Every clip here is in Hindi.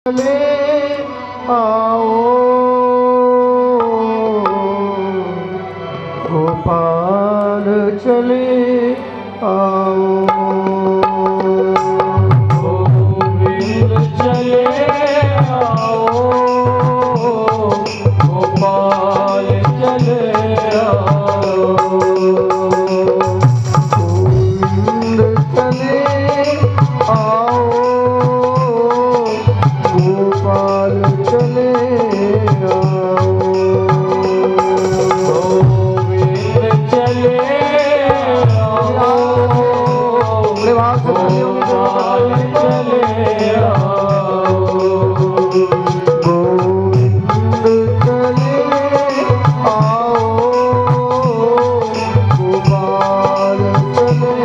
चले आओ गोपाल चले आओ गोविंद चले आओ गोपाल चले आओ गोविंद चले आओ गोपाल चले आओ गोविंद चले आओ गोपाल चले आओ गोविंद चले आओ गोपाल चले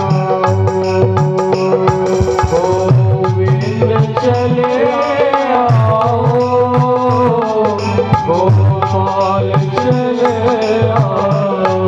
आओ गोविंद चले आओ गोपाल चले आओ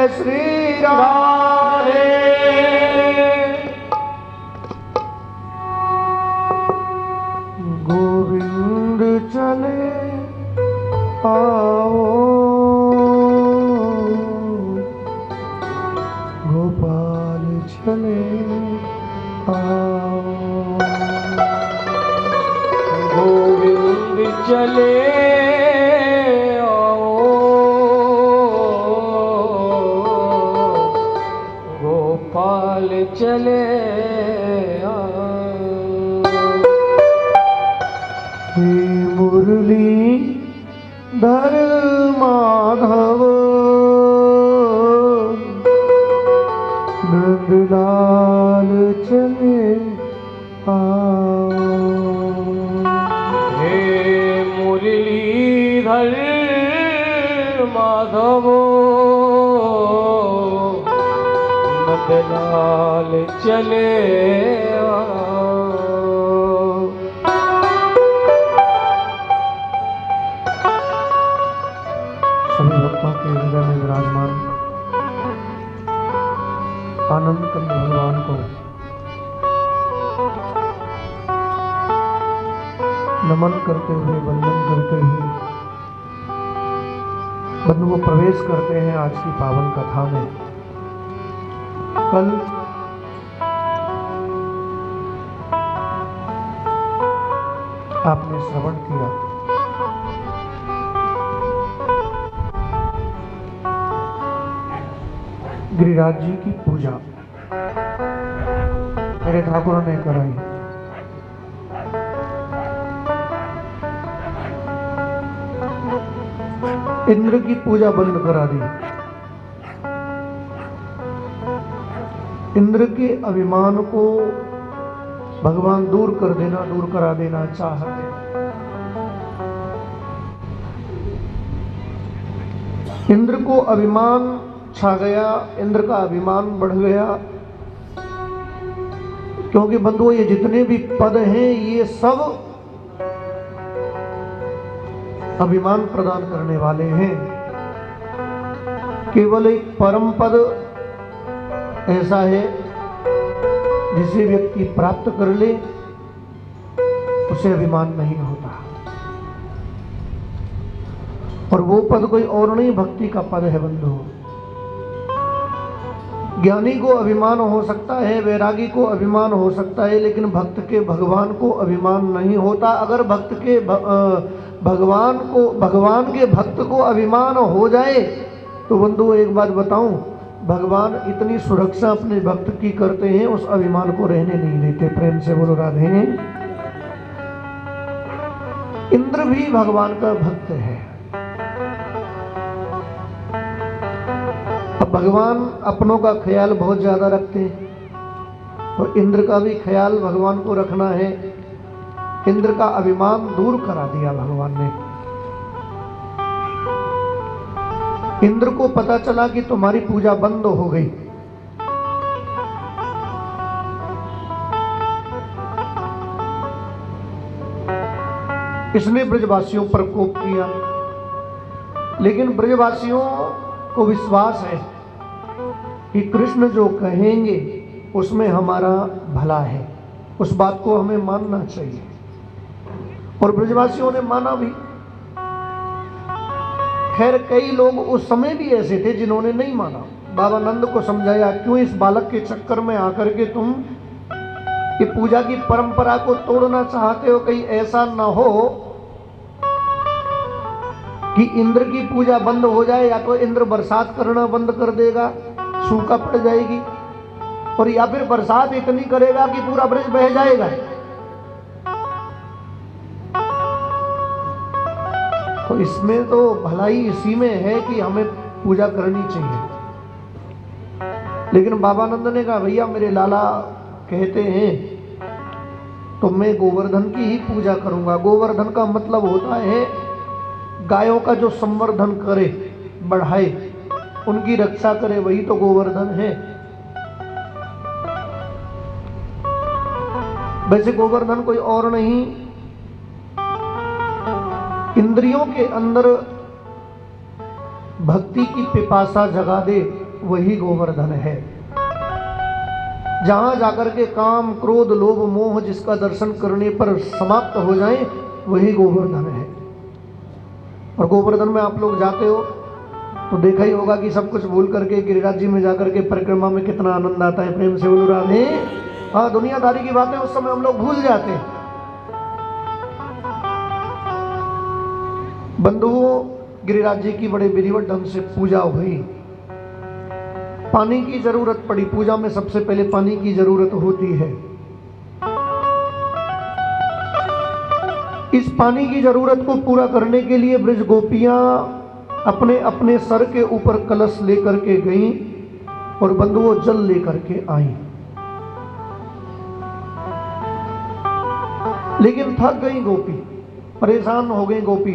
श्री राधे। गोविंद चले आओ, गोपाल चले आओ। गोविंद चले आओ, गोपाल चले आओ। हे मुरली धर माधव, नंदलाल चले आओ। हे मुरलीधर माधव, नंदलाल चले आओ। सभी भक्तों के हृदय में विराजमान आनंद कंद भगवान को नमन करते हुए, वंदन करते हुए बंधु को प्रवेश करते हैं आज की पावन कथा में। कल आपने श्रवण किया गिरिराज जी की पूजा मेरे ठाकुर ने कराई। इंद्र की पूजा बंद करा दी। इंद्र के अभिमान को भगवान दूर करा देना चाहते। इंद्र को अभिमान छा गया, इंद्र का अभिमान बढ़ गया, क्योंकि बंधुओं ये जितने भी पद हैं ये सब अभिमान प्रदान करने वाले हैं। केवल एक परम पद ऐसा है जिसे व्यक्ति प्राप्त कर ले उसे अभिमान नहीं होता, और वो पद कोई और नहीं भक्ति का पद है बंधु। ज्ञानी को अभिमान हो सकता है, वैरागी को अभिमान हो सकता है, लेकिन भक्त के भगवान को अभिमान नहीं होता। अगर भक्त के भगवान के भक्त को अभिमान हो जाए तो बंधु एक बात बताऊं, भगवान इतनी सुरक्षा अपने भक्त की करते हैं, उस अभिमान को रहने नहीं देते। प्रेम से बोलो राधे। इंद्र भी भगवान का भक्त है। अब भगवान अपनों का ख्याल बहुत ज्यादा रखते हैं, और इंद्र का भी ख्याल भगवान को रखना है। इंद्र का अभिमान दूर करा दिया भगवान ने। इंद्र को पता चला कि तुम्हारी पूजा बंद हो गई, इसने ब्रजवासियों पर कोप किया। लेकिन ब्रजवासियों को विश्वास है कि कृष्ण जो कहेंगे उसमें हमारा भला है, उस बात को हमें मानना चाहिए, और ब्रजवासियों ने माना भी। खैर कई लोग उस समय भी ऐसे थे जिन्होंने नहीं माना। बाबा नंद को समझाया, क्यों इस बालक के चक्कर में आकर के तुम ये पूजा की परंपरा को तोड़ना चाहते हो? कहीं ऐसा ना हो कि इंद्र की पूजा बंद हो जाए, या तो इंद्र बरसात करना बंद कर देगा, सूखा पड़ जाएगी, और या फिर बरसात इतनी करेगा कि पूरा ब्रज बह जाएगा। तो इसमें तो भलाई इसी में है कि हमें पूजा करनी चाहिए। लेकिन बाबा नंद ने कहा, भैया मेरे लाला कहते हैं तो मैं गोवर्धन की ही पूजा करूंगा। गोवर्धन का मतलब होता है गायों का जो संवर्धन करे, बढ़ाए, उनकी रक्षा करे, वही तो गोवर्धन है। वैसे गोवर्धन कोई और नहीं, इंद्रियों के अंदर भक्ति की पिपासा जगा दे वही गोवर्धन है। जहां जाकर के काम क्रोध लोभ मोह जिसका दर्शन करने पर समाप्त हो जाए वही गोवर्धन है। और गोवर्धन में आप लोग जाते हो तो देखा ही होगा कि सब कुछ भूल करके गिरिराज जी में जाकर के परिक्रमा में कितना आनंद आता है। प्रेम से बोलो राधे। हाँ, दुनियादारी की बातें उस समय हम लोग भूल जाते हैं। बंधुओं, गिरिराज जी की बड़े विधिवत ढंग से पूजा हुई। पानी की जरूरत पड़ी। पूजा में सबसे पहले पानी की जरूरत होती है। इस पानी की जरूरत को पूरा करने के लिए ब्रज गोपियां अपने अपने सर के ऊपर कलश लेकर के गईं और बंधुओं जल लेकर के आईं। लेकिन थक गई गोपी, परेशान हो गई गोपी।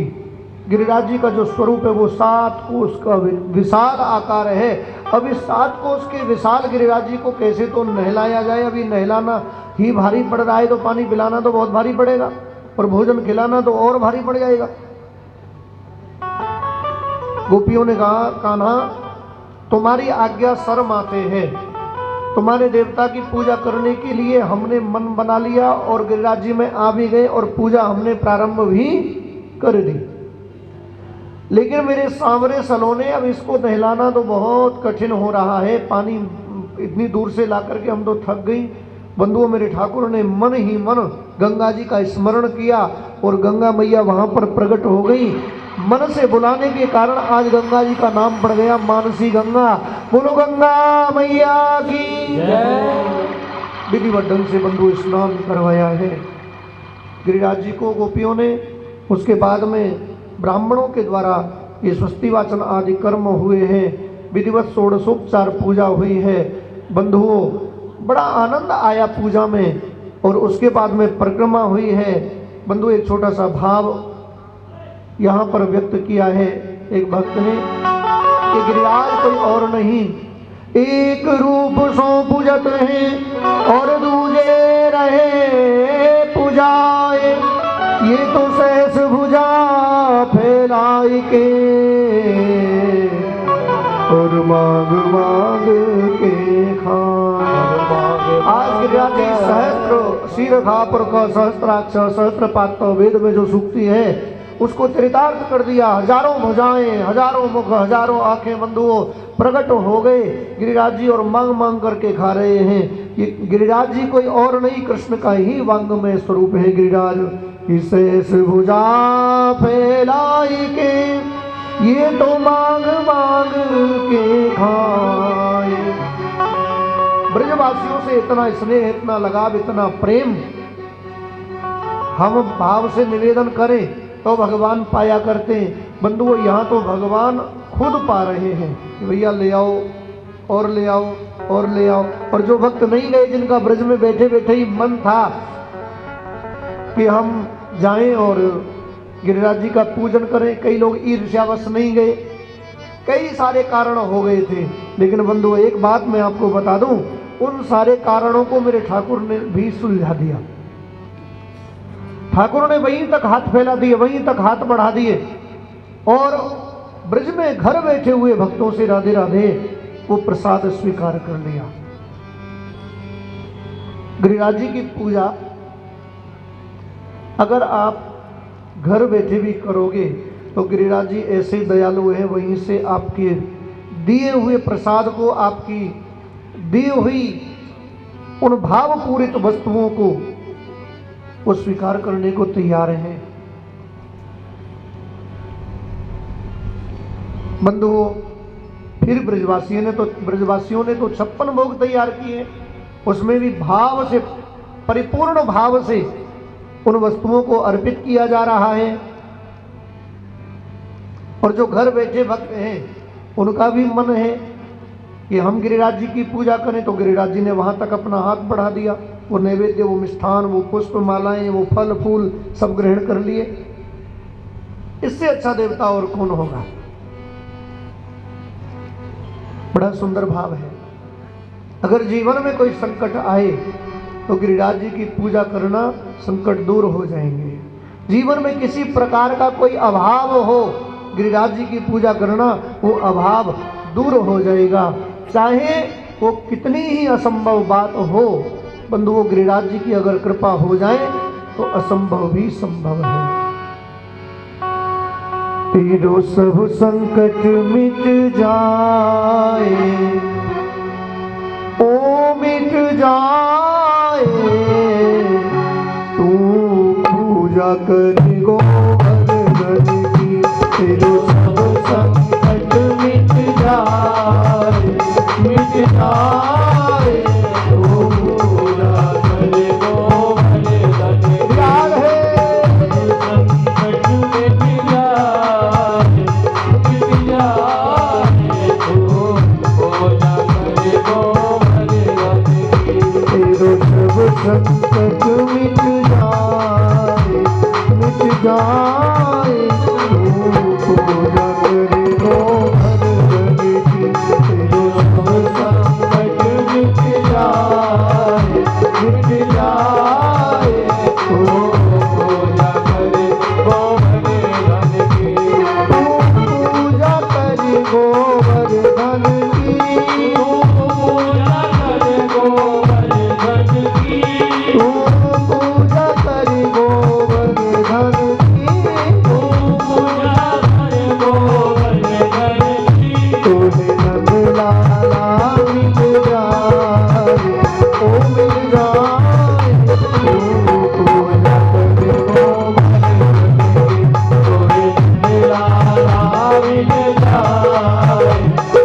गिरिराज जी का जो स्वरूप है वो 7 कोस का विशाल आकार है। अब इस 7 कोस के विशाल गिरिराज जी को कैसे तो नहलाया जाए। अभी नहलाना ही भारी पड़ रहा है तो पानी पिलाना तो बहुत भारी पड़ेगा और भोजन खिलाना तो और भारी पड़ जाएगा। गोपियों ने कहा, कान्हा तुम्हारी आज्ञा सर माथे है। तुम्हारे देवता की पूजा करने के लिए हमने मन बना लिया और गिरिराज जी में आ भी गए और पूजा हमने प्रारंभ भी कर दी। लेकिन मेरे सांवरे सलोने, अब इसको नहलाना तो बहुत कठिन हो रहा है। पानी इतनी दूर से ला करके हम तो थक गई। बंधुओं, मेरे ठाकुर ने मन ही मन गंगा जी का स्मरण किया और गंगा मैया वहां पर प्रकट हो गई। मन से बुलाने के कारण आज गंगा जी का नाम पड़ गया मानसी गंगा। बोलो गंगा मैया की जय। विधिवत ढंग से बंधु स्नान करवाया है गिरिराज जी को गोपियों ने। उसके बाद में ब्राह्मणों के द्वारा ये स्वस्ति वाचन आदि कर्म हुए हैं। विधिवत षोडशोपचार पूजा हुई है। बंधुओं, बड़ा आनंद आया पूजा में। और उसके बाद में परिक्रमा हुई है। बंधु, एक छोटा सा भाव यहाँ पर व्यक्त किया है एक भक्त ने कि गिरिराज कोई और नहीं, एक रूप सो पूजत है और दूजे रहे पूजाए। ये तो सहस भुजा फैलाई के और मांग मांग के खाए। आज गिरिराज जी सहस्त्र शीर खापर का सहस्त्राक्ष सहस्त्र पात वेद में जो सूक्ति है उसको चरितार्थ कर दिया। हजारों भुजाएं, हजारों मुख, हजारों आंखें बंधुओं प्रकट हो गए गिरिराज जी और मांग मांग करके खा रहे हैं। ये गिरिराज जी कोई और नहीं, कृष्ण का ही वांग में स्वरूप है गिरिराज। इसे भुजा फैलाई के ये तो मांग मांग के खाए। ब्रजवासियों से इतना स्नेह, इतना लगाव, इतना प्रेम हम भाव से निवेदन करें तो भगवान पाया करते हैं। बंधुओं, यहाँ तो भगवान खुद पा रहे हैं कि भैया ले आओ और ले आओ और ले आओ। और जो भक्त नहीं गए, जिनका ब्रज में बैठे बैठे ही मन था कि हम जाएं और गिरिराज जी का पूजन करें, कई लोग ईर्ष्यावश नहीं गए, कई सारे कारण हो गए थे। लेकिन बंधुओं, एक बात मैं आपको बता दूं, उन सारे कारणों को मेरे ठाकुर ने भी सुलझा दिया। ठाकुर ने वहीं तक हाथ फैला दिए, वहीं तक हाथ बढ़ा दिए और ब्रज में घर बैठे हुए भक्तों से राधे राधे वो प्रसाद स्वीकार कर लिया। गिरिराज जी की पूजा अगर आप घर बैठे भी करोगे तो गिरिराज जी ऐसे दयालु हैं, वहीं से आपके दिए हुए प्रसाद को, आपकी दी हुई उन भावपूरित वस्तुओं को वो स्वीकार करने को तैयार हैं। बंधुओं, फिर ब्रजवासियों ने तो 56 भोग तैयार किए। उसमें भी भाव से, परिपूर्ण भाव से उन वस्तुओं को अर्पित किया जा रहा है। और जो घर बैठे भक्त हैं उनका भी मन है कि हम गिरिराज जी की पूजा करें, तो गिरिराज जी ने वहां तक अपना हाथ बढ़ा दिया। वो नैवेद्य, वो मिष्ठान, वो पुष्प मालाएं, वो फल फूल सब ग्रहण कर लिए। इससे अच्छा देवता और कौन होगा। बड़ा सुंदर भाव है। अगर जीवन में कोई संकट आए तो गिरिराज जी की पूजा करना, संकट दूर हो जाएंगे। जीवन में किसी प्रकार का कोई अभाव हो, गिरिराज जी की पूजा करना, वो अभाव दूर हो जाएगा। चाहे वो कितनी ही असंभव बात हो, बंधुओं गिरिराज जी की अगर कृपा हो जाए तो असंभव भी संभव है। तेरो सब संकट मिट जाए, ओ मिट जाए, तू पूजा कर गोवर्धन की। तेरो सब संकट मिट जाए, मिट जाए, तू पूजा कर गोवर्धन की। याद है संकट मिट जाए, मिट जाए, तू पूजा करे गोवर्धन की। तेरो सब संकट मिट जाए, मिट जाए, तू पूजा करे गोवर्धन की। तेरो सब संकट मिट जाए, मिट जाए, तू पूजा करे गोवर्धन की। तू पूजा करे गोवर्धन की। पूजा करे गोवर्धन की। तू पूजा करे गोवर्धन की। पूजा करे गोवर्धन की। तोहे नंद लाला मिल जाए, ओ मिल जाए, तू पूजा करे गोवर्धन की। तोरे लाला मिल जाए,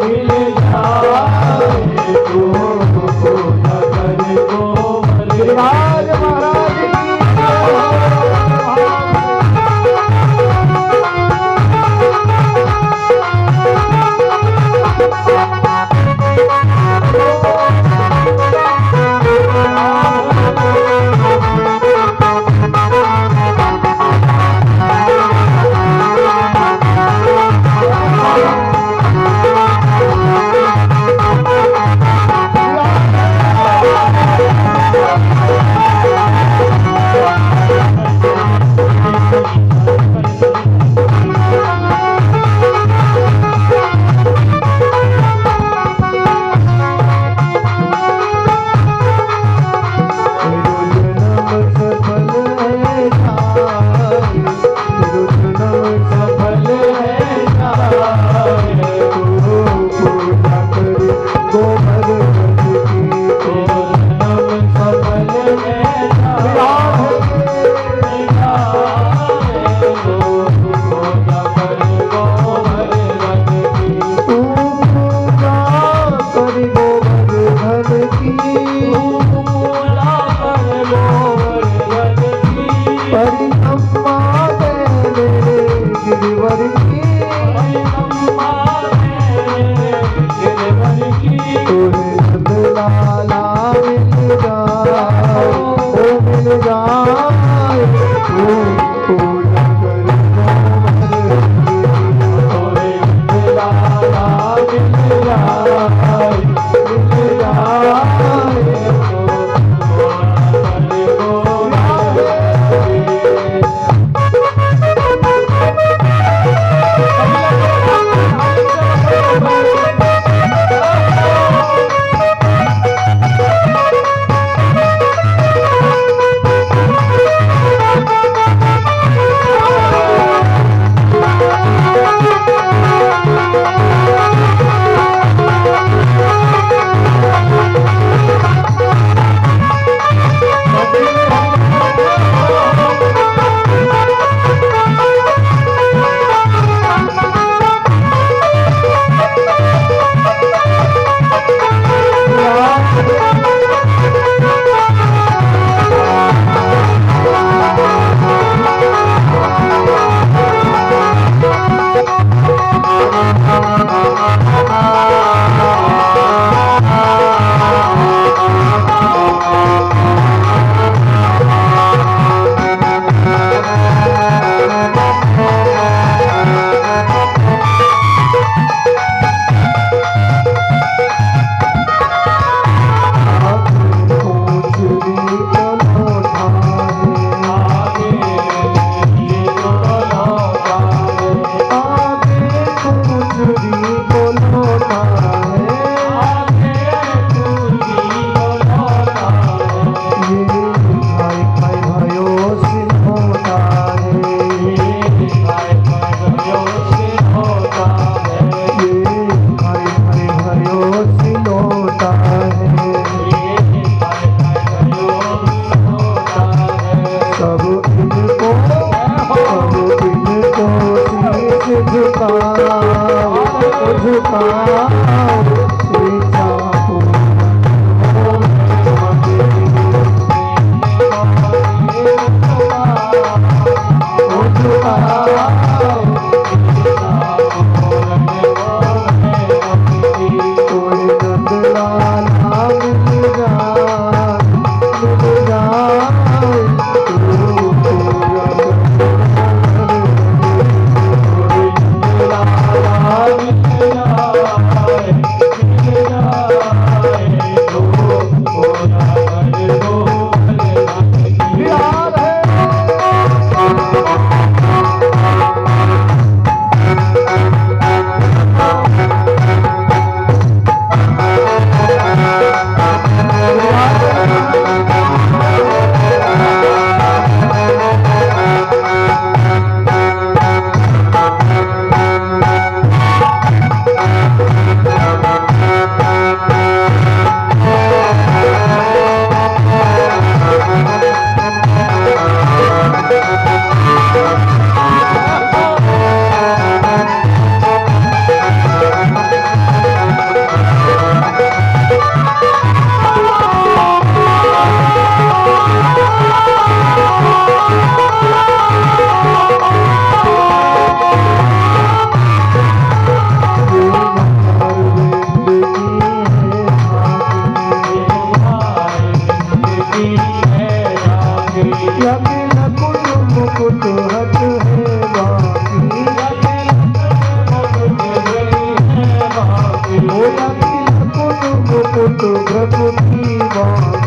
मिल जाए, तू पूजा करे गोवर्धन की। गिरिराज महाराज की मुकुट भ्रकुटी बांध